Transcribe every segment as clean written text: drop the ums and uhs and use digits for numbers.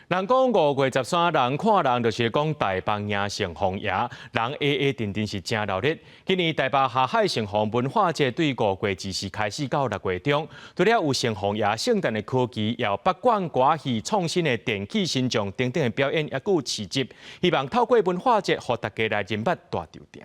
人讲5月13，人看人就是讲台北赢城隍爷，人 A 是真热烈。今年台北下海城隍文化节对5月24开始到6月中，除了有城隍爷圣诞的科技，也有北管歌戏、创新的电器新象等等的表演，也有市集，希望透过文化节，让大家来认捌大场店。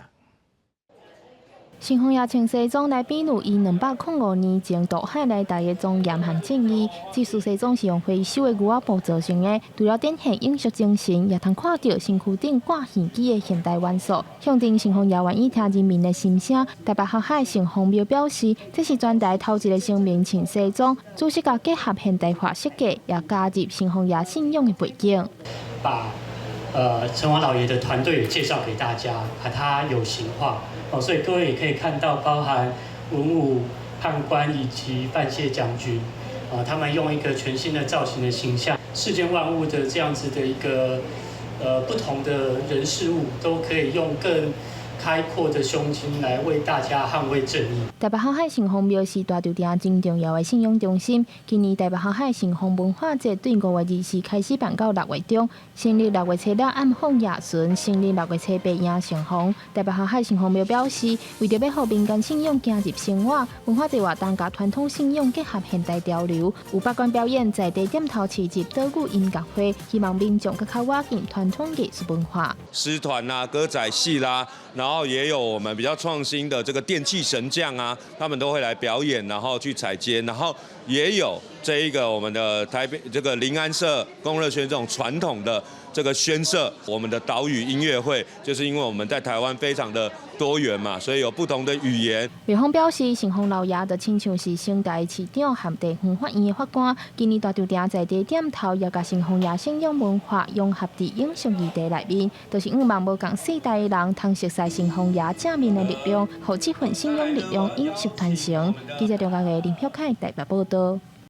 城隍爷穿西装来比拟伊205年前渡海来台的庄严和正义。这束西装是用回收的牛仔布做成的，除了展现永续精神，也通看到身躯顶挂戏机的现代元素，向定城隍爷愿意听人民的心声。台北航海城隍庙表示，这是全台头一个成名穿西装，主视觉结合现代化设计，也加入城隍爷信仰的背景。把城隍老爷的团队也介绍给大家，把它有形化。所以各位也可以看到，包含文武判官以及范谢将军，他们用一个全新的造型的形象，世间万物的这样子的一个不同的人事物，都可以用更开阔的胸襟来为大家捍卫正义。台北航海城隍庙是大稻埕真重要的信仰中心。今年台北航海城隍文化节对5月24开始办到6月中，成立6月初了暗放夜巡，成立6月初8迎城隍。台北航海城隍庙表示，为着要让民间信仰走入生活，文化节活动甲传统信仰结合现代潮流，有北管表演在地点头市集、岛屿音乐会，希望民众更较瓦紧传统艺术文化。诗团啦、歌仔戏啦，然后也有我们比较创新的这个电器神将啊，他们都会来表演，然后去采接，然后也有这一个我们的台北这个临安社、龚乐轩这种传统的这个宣社，我们的岛屿音乐会，就是因为我们在台湾非常的多元嘛，所以有不同的语言。庙方表示，城隍老爷就亲像是省台市长和地方法院的法官，今年大稻埕在地点头，也甲城隍爷信仰文化融合伫影像议题内面，就是希望无共世代的人通熟悉城隍爷正面的力量，让这份信仰力量永续传承。记者张家嘅林晓凯台北报道。